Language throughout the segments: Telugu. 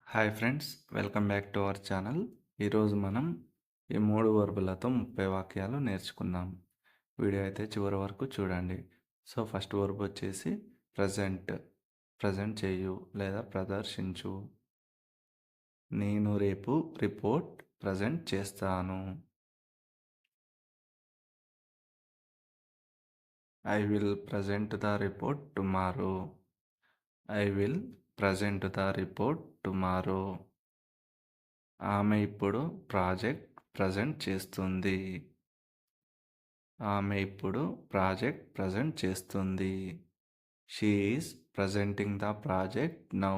Hi friends, welcome back to our channel. ఈరోజు మనం ఈ 3 వర్బులతో 30 వాక్యాలు నేర్చుకుందాం. వీడియో అయితే చివరి వరకు చూడండి. సో ఫస్ట్ వర్బ్ వచ్చేసి ప్రజెంట్. ప్రజెంట్ చేయు లేదా ప్రదర్శించు. నేను రేపు రిపోర్ట్ ప్రజెంట్ చేస్తాను. I will present the report tomorrow. I will present the report tomorrow. ఆమె ఇప్పుడు ప్రాజెక్ట్ ప్రజెంట్ చేస్తుంది. ఆమె ఇప్పుడు ప్రాజెక్ట్ ప్రజెంట్ చేస్తుంది. She is presenting the project now.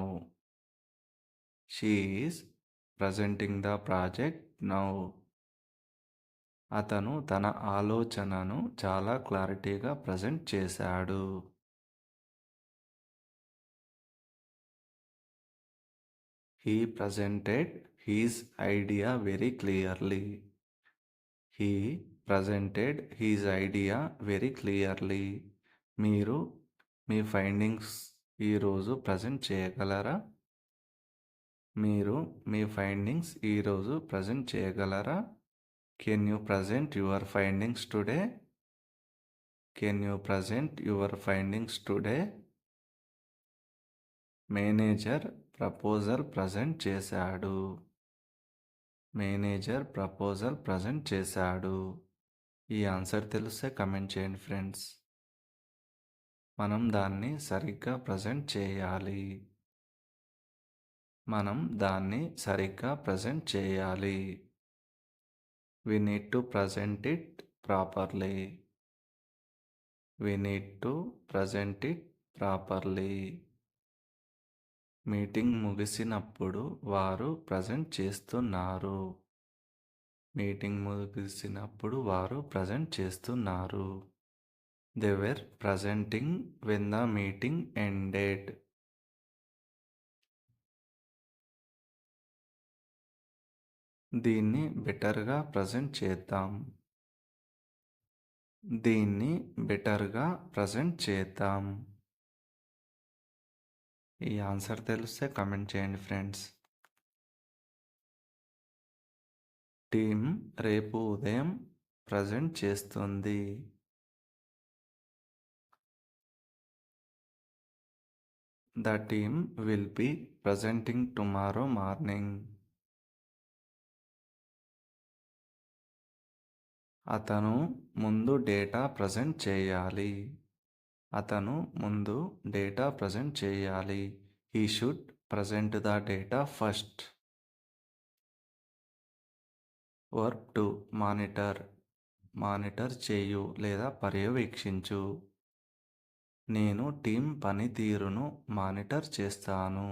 She is presenting the project now. అతను తన ఆలోచనను చాలా క్లారిటీగా ప్రజెంట్ చేశాడు. He presented he's idea very clearly. He presented he's idea very clearly. మీరు మీ ఫైండింగ్స్ ఈరోజు ప్రజెంట్ చేయగలరా? మీరు మీ ఫైండింగ్స్ ఈరోజు ప్రజెంట్ చేయగలరా? Can you present your findings today? Can you present your findings today? Manager proposal present చేశాడు. మేనేజర్ ప్రపోజల్ ప్రజెంట్ చేశాడు. ఈ ఆన్సర్ తెలిస్తే కమెంట్ చేయండి ఫ్రెండ్స్. మనం దాన్ని సరిగ్గా ప్రజెంట్ చేయాలి. మనం దాన్ని సరిగ్గా ప్రజెంట్ చేయాలి. We need to present it properly. We need to present it properly. Meeting ముగిసినప్పుడు వారు ప్రజెంట్ చేస్తున్నారు. మీటింగ్ ముగిసినప్పుడు వారు ప్రజెంట్ చేస్తున్నారు. They were presenting when the meeting ended. దీన్ని బెటర్గా ప్రజెంట్ చేద్దాం. దీన్ని బెటర్గా ప్రజెంట్ చేద్దాం. ఈ ఆన్సర్ తెలిస్తే కమెంట్ చేయండి ఫ్రెండ్స్. టీమ్ రేపు ఉదయం ప్రజెంట్ చేస్తుంది. The team will be presenting tomorrow morning. అతను ముందు డేటా ప్రజెంట్ చేయాలి. అతను ముందు డేటా ప్రజెంట్ చేయాలి. He should present the data first. Verb 2 monitor. Monitor చేయు లేదా పర్యవేక్షించు. నేను టీం పనితీరును మానిటర్ చేస్తాను.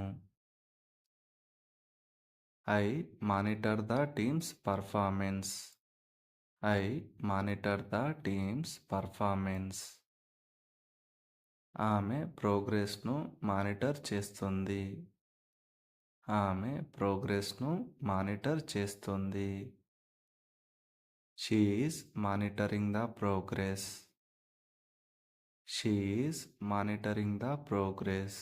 I monitor the teams performance. I monitor the teams performance. ఆమె ప్రోగ్రెస్ను మానిటర్ చేస్తుంది. ఆమె ప్రోగ్రెస్ను మానిటర్ చేస్తుంది. She is monitoring the progress. She is monitoring the progress.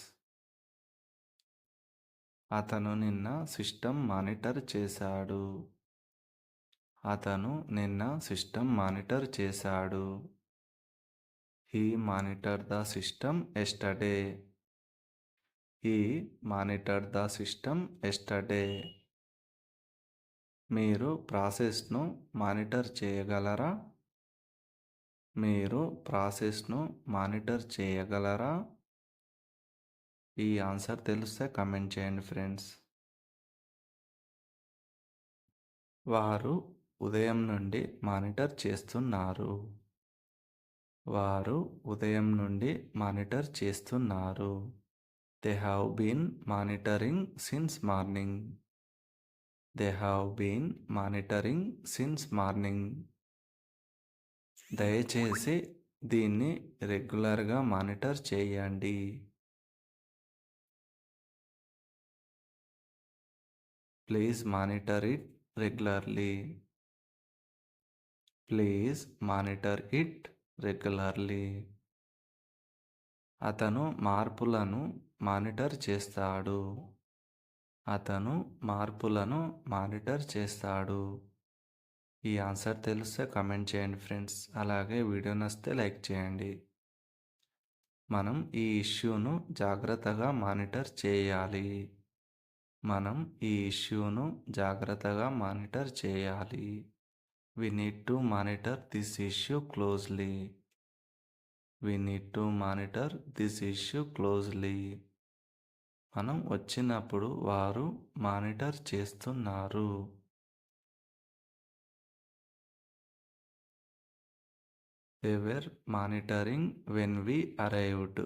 అతను నిన్న సిస్టమ్ మానిటర్ చేశాడు. అతను నిన్న సిస్టమ్ మానిటర్ చేశాడు. He monitor the system yesterday. He monitor the system yesterday. మీరు ప్రాసెస్ను మానిటర్ చేయగలరా? మీరు ప్రాసెస్ను మానిటర్ చేయగలరా? ఈ ఆన్సర్ తెలిస్తే కమెంట్ చేయండి ఫ్రెండ్స్. వారు ఉదయం నుండి మానిటర్ చేస్తున్నారు. వారు ఉదయం నుండి మానిటర్ చేస్తున్నారు. They have been monitoring since morning. They have been monitoring since morning. దయచేసి దీన్ని రెగ్యులర్గా మానిటర్ చేయండి. Please monitor it regularly. Please monitor it regularly. అతను మార్పులను మానిటర్ చేస్తాడు. అతను మార్పులను మానిటర్ చేస్తాడు. ఈ ఆన్సర్ తెలిస్తే కమెంట్ చేయండి ఫ్రెండ్స్. అలాగే వీడియో నచ్చితే లైక్ చేయండి. మనం ఈ ఇష్యూను జాగ్రత్తగా మానిటర్ చేయాలి. మనం ఈ ఇష్యూను జాగ్రత్తగా మానిటర్ చేయాలి. We need to monitor this issue closely. We need to monitor this issue closely. మనం వచ్చినప్పుడు వారు మానిటర్ చేస్తున్నారు. They were monitoring when we arrived.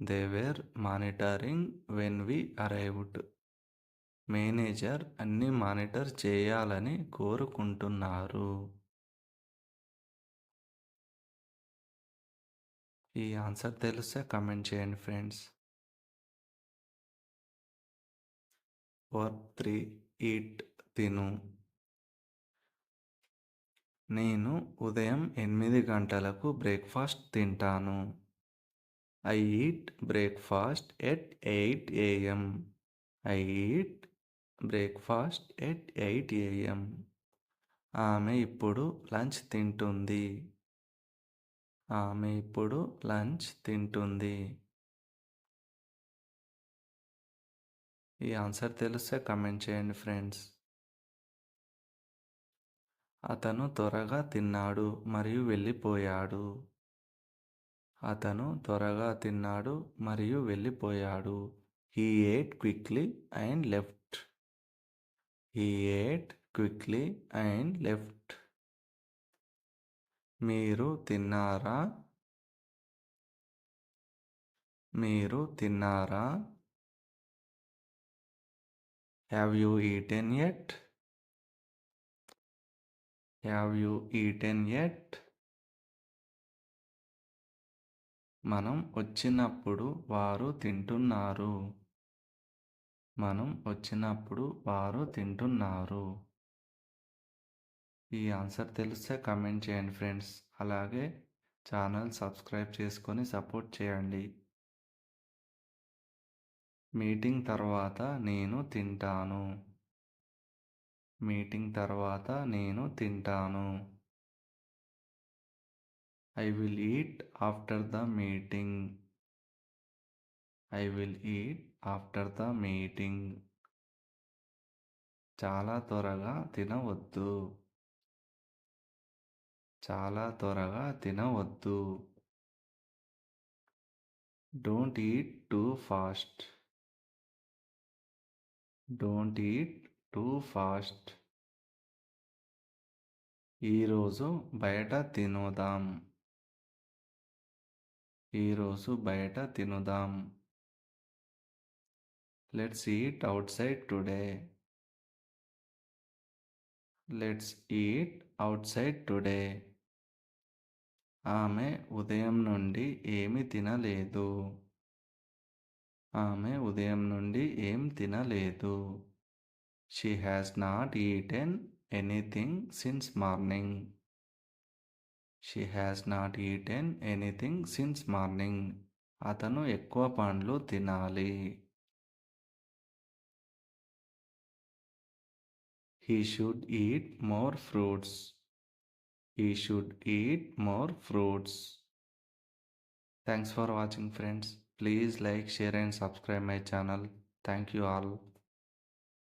They were monitoring when we arrived. Manager అన్ని మానిటర్ చేయాలని కోరుకుంటున్నారు. ఈ ఆన్సర్ తెలిస్తే కమెంట్ చేయండి ఫ్రెండ్స్. వర్క్ 3 ఈట్ తిను. నేను ఉదయం 8 గంటలకు బ్రేక్ఫాస్ట్ తింటాను. I eat breakfast at 8 AM. I eat breakfast at 8 AM. ఆమె ఇప్పుడు లంచ్ తింటుంది. ఆమె ఇప్పుడు లంచ్ తింటుంది. ఈ ఆన్సర్ తెలిస్తే కమెంట్ చేయండి ఫ్రెండ్స్. అతను త్వరగా తిన్నాడు మరియు వెళ్ళిపోయాడు. అతను త్వరగా తిన్నాడు మరియు వెళ్ళిపోయాడు. He ate quickly and left. He ate quickly and left. మీరు తిన్నారా? మీరు తిన్నారా? Have you eaten yet? Have you eaten yet? మనం వచ్చినప్పుడు వారు తింటున్నారు. మనం వచ్చినప్పుడు వారు తింటున్నారు. ఈ ఆన్సర్ తెలిస్తే కమెంట్ చేయండి ఫ్రెండ్స్. అలాగే ఛానల్ సబ్స్క్రైబ్ చేసుకొని సపోర్ట్ చేయండి. మీటింగ్ తర్వాత నేను తింటాను. మీటింగ్ తర్వాత నేను తింటాను. I will eat after the meeting. I will eat after the meeting. చాలా త్వరగా తినవద్దు. చాలా త్వరగా తినవద్దు. Don't eat too fast. Don't eat too fast. ఈరోజు బయట తినుదాం. ఈరోజు బయట తినుదాం. Let's eat outside today. Let's eat outside today. ఆమె ఉదయం నుండి ఏమి తినలేదు. ఆమె ఉదయం నుండి ఏం తినలేదు. She has not eaten anything since morning. She has not eaten anything since morning. అతను ఎక్కువ పండ్లు తినాలి. He should eat more fruits. He should eat more fruits. Thanks for watching friends. Please like, share and subscribe my channel. Thank you all.